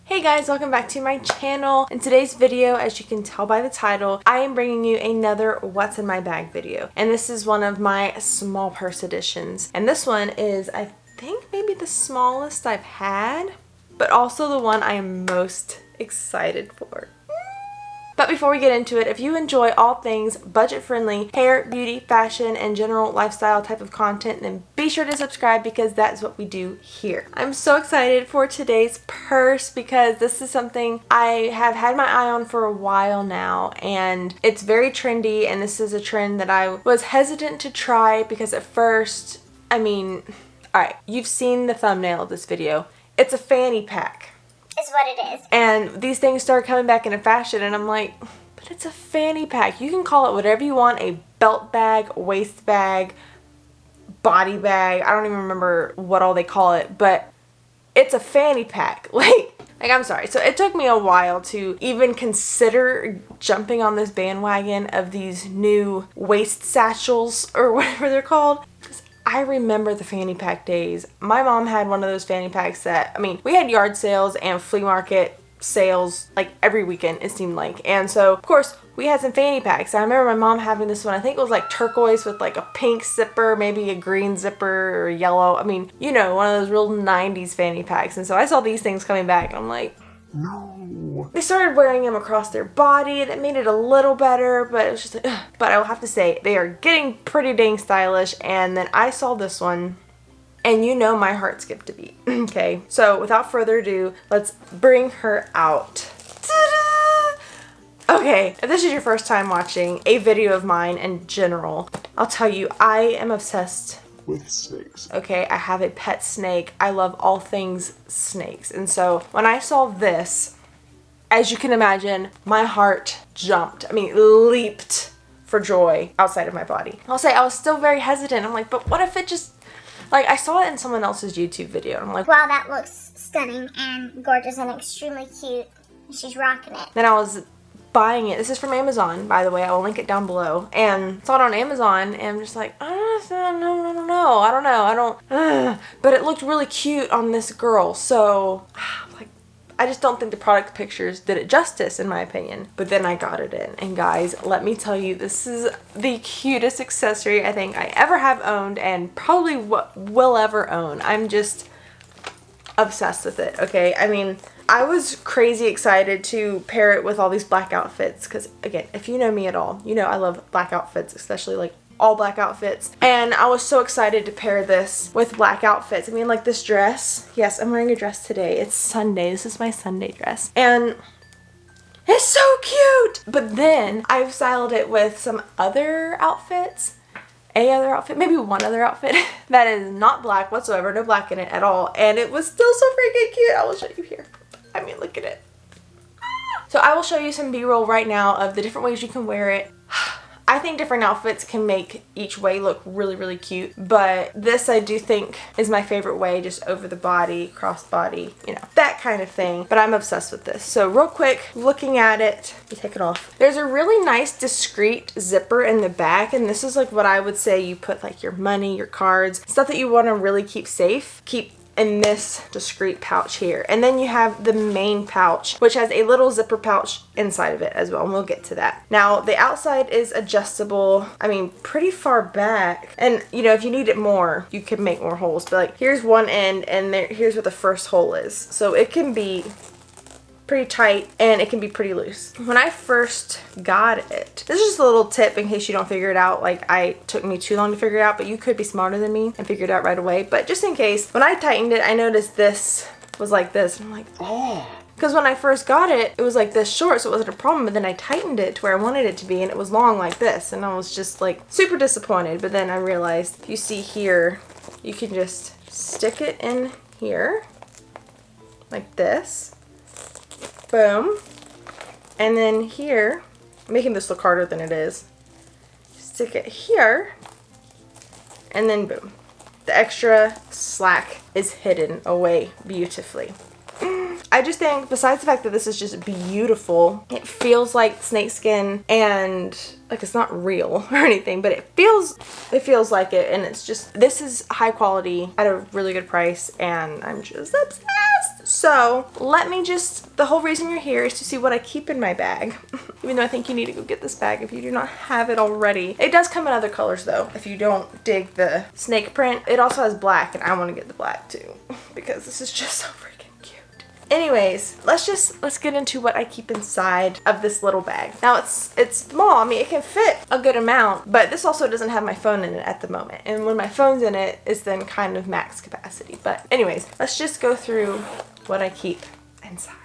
Hey guys, welcome back to my channel. In today's video, as you can tell by the title, I am bringing you another what's in my bag video. And this is one of my small purse editions. And this one is, I think, maybe the smallest I've had, but also the one I am most excited for. But before we get into it, if you enjoy all things budget-friendly hair, beauty, fashion, and general lifestyle type of content, then be sure to subscribe because that's what we do here. I'm so excited for today's purse because this is something I have had my eye on for a while now, and it's very trendy, and this is a trend that I was hesitant to try because at first, alright, you've seen the thumbnail of this video. It's a fanny pack. Is what it is. And these things started coming back into fashion, and I'm like, but it's a fanny pack. You can call it whatever you want, a belt bag, waist bag, body bag. I don't even remember what all they call it, but it's a fanny pack. Like I'm sorry. So it took me a while to even consider jumping on this bandwagon of these new waist satchels or whatever they're called. I remember the fanny pack days. My mom had one of those fanny packs that, we had yard sales and flea market sales like every weekend, it seemed like. And so, of course, we had some fanny packs. I remember my mom having this one. I think it was like turquoise with like a pink zipper, maybe a green zipper or yellow. You know, one of those real 90s fanny packs. And so I saw these things coming back and I'm like, no. They started wearing them across their body. That made it a little better, but it was just like, ugh. But I will have to say, they are getting pretty dang stylish. And then I saw this one, and you know my heart skipped a beat. Okay, so without further ado, let's bring her out. Ta-da! Okay, if this is your first time watching a video of mine in general, I'll tell you, I am obsessed with snakes. Okay, I have a pet snake. I love all things snakes. And so when I saw this, as you can imagine, my heart jumped. Leaped for joy outside of my body. I'll say I was still very hesitant. I'm like, but what if it just, I saw it in someone else's YouTube video. And I'm like, wow, that looks stunning and gorgeous and extremely cute. She's rocking it. Then I was buying it. This is from Amazon, by the way. I will link it down below. And saw it on Amazon, and I'm just like, I don't know. But it looked really cute on this girl. So, I just don't think the product pictures did it justice, in my opinion. But then I got it in. And guys, let me tell you, this is the cutest accessory I think I ever have owned, and probably will ever own. I'm just obsessed with it, okay? I was crazy excited to pair it with all these black outfits because, again, if you know me at all, you know I love black outfits, especially all black outfits. And I was so excited to pair this with black outfits. Like this dress. Yes, I'm wearing a dress today. It's Sunday. This is my Sunday dress. And it's so cute! But then I've styled it with some other outfits. Maybe one other outfit that is not black whatsoever, no black in it at all. And it was still so freaking cute. I will show you here. Look at it. So I will show you some B-roll right now of the different ways you can wear it. I think different outfits can make each way look really, really cute, but this I do think is my favorite way, just over the body, cross body, that kind of thing. But I'm obsessed with this. So real quick, looking at it, you take it off. There's a really nice discreet zipper in the back, and this is what I would say you put your money, your cards, stuff that you want to really keep safe, keep in this discreet pouch here. And then you have the main pouch, which has a little zipper pouch inside of it as well, and we'll get to that. Now, the outside is adjustable, pretty far back. And, if you need it more, you can make more holes. But, here's one end, and here's where the first hole is. So it can be pretty tight, and it can be pretty loose. When I first got it, this is just a little tip in case you don't figure it out. Took me too long to figure it out, but you could be smarter than me and figure it out right away. But just in case, when I tightened it, I noticed this was like this. And I'm like, oh. Because when I first got it, it was like this short, so it wasn't a problem. But then I tightened it to where I wanted it to be, and it was long like this. And I was just super disappointed. But then I realized, if you see here, you can just stick it in here like this. Boom. And then here, I'm making this look harder than it is. Stick it here, and then boom. The extra slack is hidden away beautifully. I just think, besides the fact that this is just beautiful, it feels like snakeskin, and it's not real or anything, but it feels like it, and it's just, this is high quality at a really good price, and I'm just obsessed. So the whole reason you're here is to see what I keep in my bag. Even though I think you need to go get this bag if you do not have it already. It does come in other colors though, if you don't dig the snake print. It also has black, and I want to get the black too because this is just so freaking cute. Anyways, let's get into what I keep inside of this little bag. Now it's small. I mean, it can fit a good amount, but this also doesn't have my phone in it at the moment. And when my phone's in it, it's then kind of max capacity. But anyways, let's just go through what I keep inside.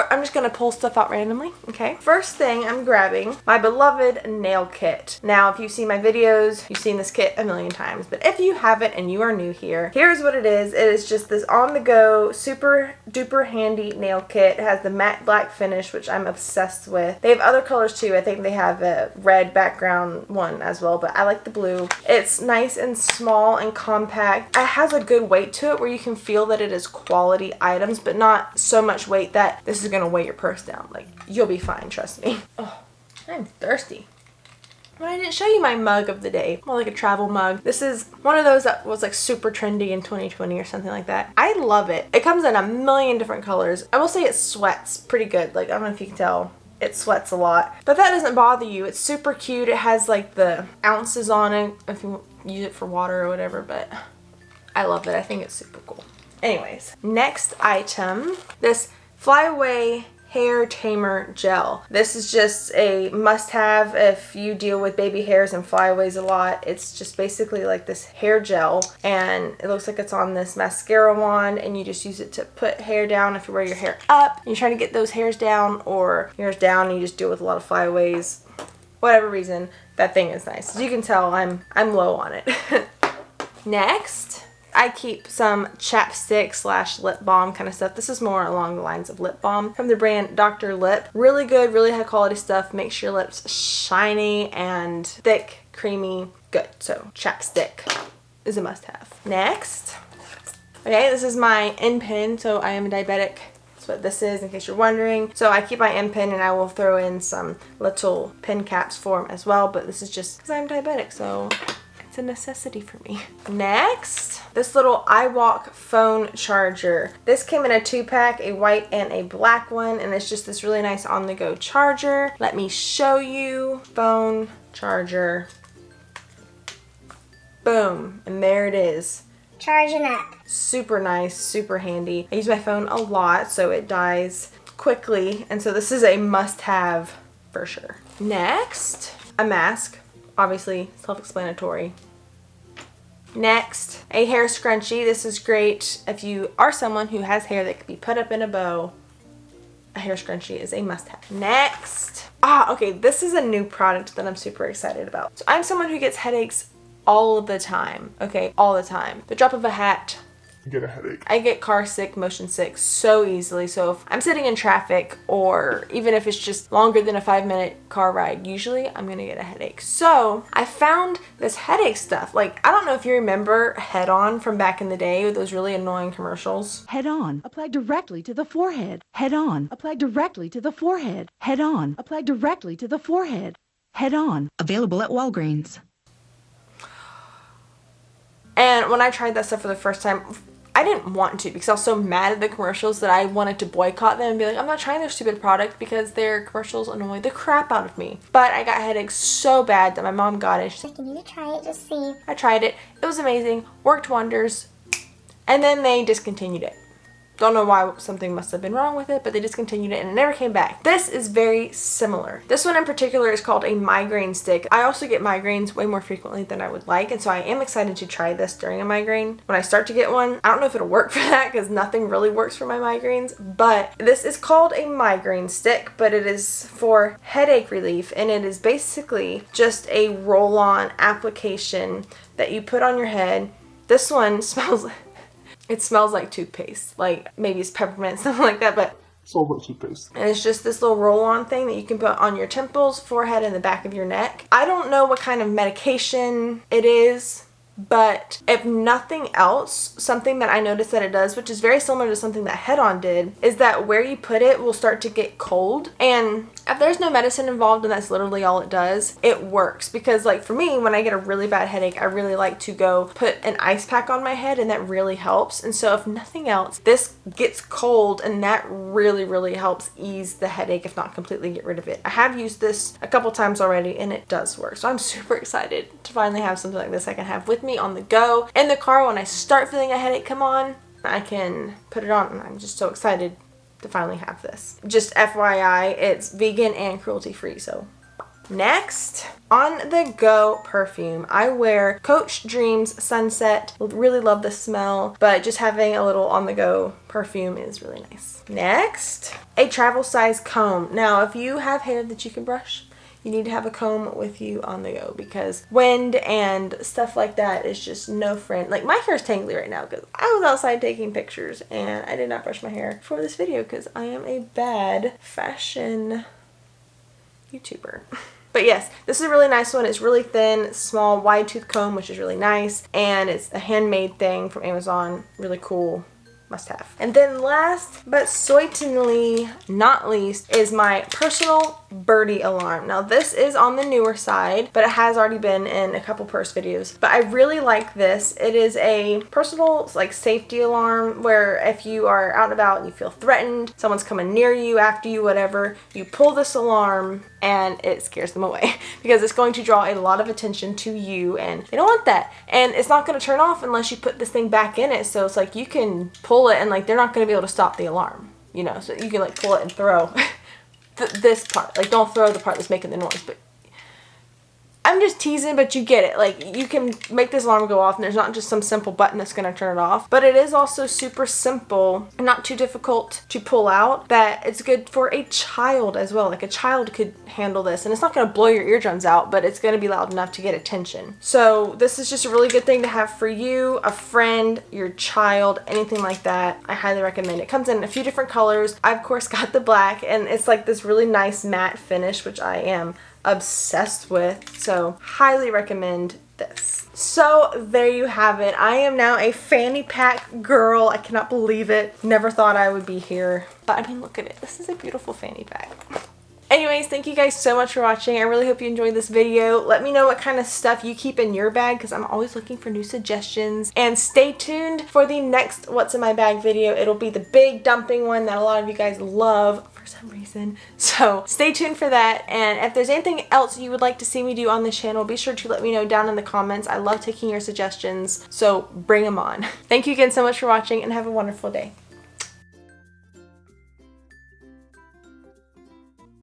I'm just gonna pull stuff out randomly, okay? First thing, I'm grabbing my beloved nail kit. Now, if you've seen my videos, you've seen this kit a million times, but if you haven't and you are new here, here's what it is. It is just this on-the-go, super duper handy nail kit. It has the matte black finish, which I'm obsessed with. They have other colors too. I think they have a red background one as well, but I like the blue. It's nice and small and compact. It has a good weight to it where you can feel that it is quality items, but not so much weight that this is gonna weigh your purse down. Like, you'll be fine, trust me. Oh, I'm thirsty. But I didn't show you my mug of the day. More like a travel mug. This is one of those that was like super trendy in 2020 or something like that. I love it. It comes in a million different colors. I will say it sweats pretty good. Like, I don't know if you can tell. It sweats a lot. But that doesn't bother you. It's super cute. It has like the ounces on it if you use it for water or whatever, but I love it. I think it's super cool. Anyways, next item. This Flyaway Hair Tamer Gel. This is just a must-have if you deal with baby hairs and flyaways a lot. It's just basically like this hair gel, and it looks like it's on this mascara wand, and you just use it to put hair down if you wear your hair up and you're trying to get those hairs down, or yours down and you just deal with a lot of flyaways. Whatever reason, that thing is nice. As you can tell, I'm low on it. Next, I keep some chapstick / lip balm kind of stuff. This is more along the lines of lip balm from the brand Dr. Lip. Really good, really high quality stuff. Makes your lips shiny and thick, creamy, good. So chapstick is a must have. Next, okay, this is my InPen. So I am a diabetic. That's what this is, in case you're wondering. So I keep my InPen, and I will throw in some little pen caps for them as well. But this is just because I'm diabetic, so it's a necessity for me. Next, this little iWalk phone charger. This came in a 2-pack, a white and a black one, and it's just this really nice on-the-go charger. Let me show you. Phone charger. Boom, and there it is. Charging up. Super nice, super handy. I use my phone a lot, so it dies quickly, and so this is a must-have for sure. Next, a mask. Obviously, self-explanatory. Next, a hair scrunchie. This is great if you are someone who has hair that could be put up in a bow. A hair scrunchie is a must-have. Next, okay, this is a new product that I'm super excited about. So I'm someone who gets headaches all the time, okay, all the time. The drop of a hat, You get a headache. I get car sick, motion sick so easily. So if I'm sitting in traffic, or even if it's just longer than a 5-minute car ride, usually I'm gonna get a headache. So I found this headache stuff. Like, I don't know if you remember Head On from back in the day with those really annoying commercials. Head On, apply directly to the forehead. Head On, apply directly to the forehead. Head On, apply directly to the forehead. Head On, available at Walgreens. And when I tried that stuff for the first time, I didn't want to, because I was so mad at the commercials that I wanted to boycott them and be like, I'm not trying their stupid product because their commercials annoy the crap out of me. But I got headaches so bad that my mom got it. She's like, You need to try it, just see. I tried it. It was amazing. Worked wonders. And then they discontinued it. Don't know why, something must have been wrong with it, but they discontinued it and it never came back. This is very similar. This one in particular is called a Migraine Stick. I also get migraines way more frequently than I would like, and so I am excited to try this during a migraine. When I start to get one, I don't know if it'll work for that because nothing really works for my migraines, but this is called a Migraine Stick, but it is for headache relief, and it is basically just a roll-on application that you put on your head. This one smells it smells like toothpaste, like maybe it's peppermint, something like that, but So much toothpaste. and it's just this little roll-on thing that you can put on your temples, forehead, and the back of your neck. I don't know what kind of medication it is, but if nothing else, something that I noticed that it does, which is very similar to something that Head On did, is that where you put it will start to get cold. And If there's no medicine involved and that's literally all it does, it works. Because like for me, when I get a really bad headache, I really like to go put an ice pack on my head, and that really helps. And so if nothing else, this gets cold and that really helps ease the headache, if not completely get rid of it. I have used this a couple times already and it does work. So I'm super excited to finally have something like this I can have with me on the go. In the car, when I start feeling a headache come on, I can put it on, and I'm just so excited to finally have this. Just FYI, it's vegan and cruelty free. So next, on the go perfume. I wear Coach Dreams Sunset. Really love the smell, but just having a little on the go perfume is really nice. Next, a travel size comb. Now, if you have hair that you can brush, you need to have a comb with you on the go, because wind and stuff like that is just no friend. Like, my hair is tangly right now because I was outside taking pictures and I did not brush my hair for this video because I am a bad fashion YouTuber. But yes, this is a really nice one. It's really thin, small, wide tooth comb, which is really nice. And it's a handmade thing from Amazon. Really cool. Must have. And then last but certainly not least is my personal Birdie alarm. Now this is on the newer side, but it has already been in a couple purse videos. But I really like this. It is a personal like safety alarm where if you are out and about and you feel threatened, someone's coming near you, after you, whatever, you pull this alarm and it scares them away because it's going to draw a lot of attention to you and they don't want that. And it's not going to turn off unless you put this thing back in it. So it's like you can pull it and like they're not going to be able to stop the alarm, you know, so you can like pull it and throw this part. Like, don't throw the part that's making the noise, but I'm just teasing, but you get it. Like, you can make this alarm go off and there's not just some simple button that's going to turn it off, but it is also super simple and not too difficult to pull out, that it's good for a child as well. Like, a child could handle this and it's not going to blow your eardrums out, but it's going to be loud enough to get attention. So this is just a really good thing to have for you, a friend, your child, anything like that. I highly recommend it. It comes in a few different colors. I of course got the black, and it's like this really nice matte finish, which I am obsessed with, so highly recommend this. So there you have it. I am now a fanny pack girl. I cannot believe it. Never thought I would be here, but I mean, look at it. This is a beautiful fanny pack. Anyways, thank you guys so much for watching. I really hope you enjoyed this video. Let me know what kind of stuff you keep in your bag because I'm always looking for new suggestions. And stay tuned for the next What's in My Bag video. It'll be the big dumping one that a lot of you guys love for some reason. So stay tuned for that. And if there's anything else you would like to see me do on this channel, be sure to let me know down in the comments. I love taking your suggestions, so bring them on. Thank you again so much for watching and have a wonderful day.